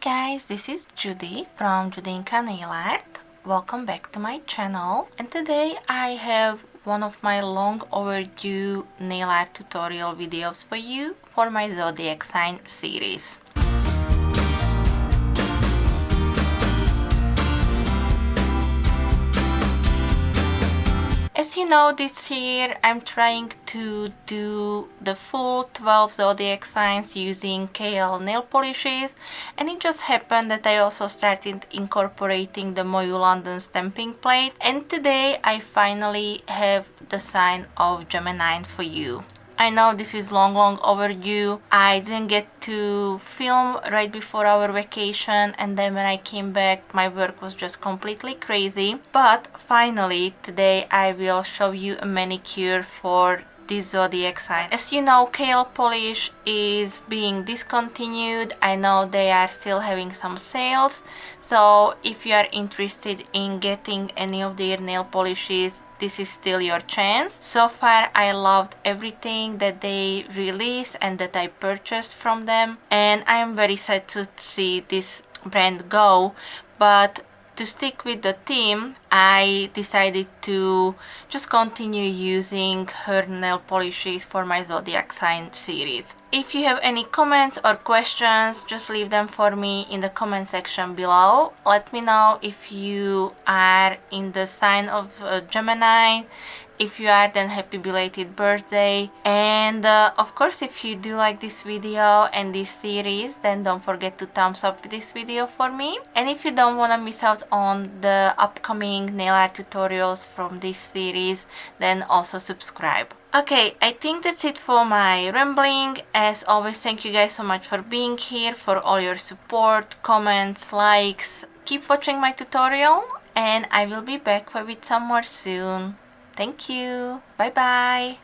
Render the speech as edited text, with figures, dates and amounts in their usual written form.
guys, this is Judy from Judita Nail Art. Welcome back to my channel, and today I have one of my long overdue nail art tutorial videos for you for my Zodiac sign series. As you know, this year I'm trying to do the full 12 Zodiac signs using Coyle nail polishes, and it just happened that I also started incorporating the MoYou London stamping plate, and today I finally have the sign of Gemini for you. I know this is long overdue. I didn't get to film right before our vacation, and then when I came back my work was just completely crazy. But finally today I will show you a manicure for this Zodiac sign. As you know, Coyle polish is being discontinued. I know they are still having some sales, so if you are interested in getting any of their nail polishes, this is still your chance. So far I loved everything that they released and that I purchased from them, and I am very sad to see this brand go, but to stick with the theme, I decided to just continue using her nail polishes for my Zodiac sign series. If you have any comments or questions, just leave them for me in the comment section below. Let me know if you are in the sign of Gemini. If you are, then happy belated birthday. And of course, if you do like this video and this series, then don't forget to thumbs up this video for me. And if you don't want to miss out on the upcoming nail art tutorials from this series, then also subscribe. Okay, I think that's it for my rambling. As always, thank you guys so much for being here, for all your support, comments, likes. Keep watching my tutorial, and I will be back with some more soon. Thank you. Bye bye.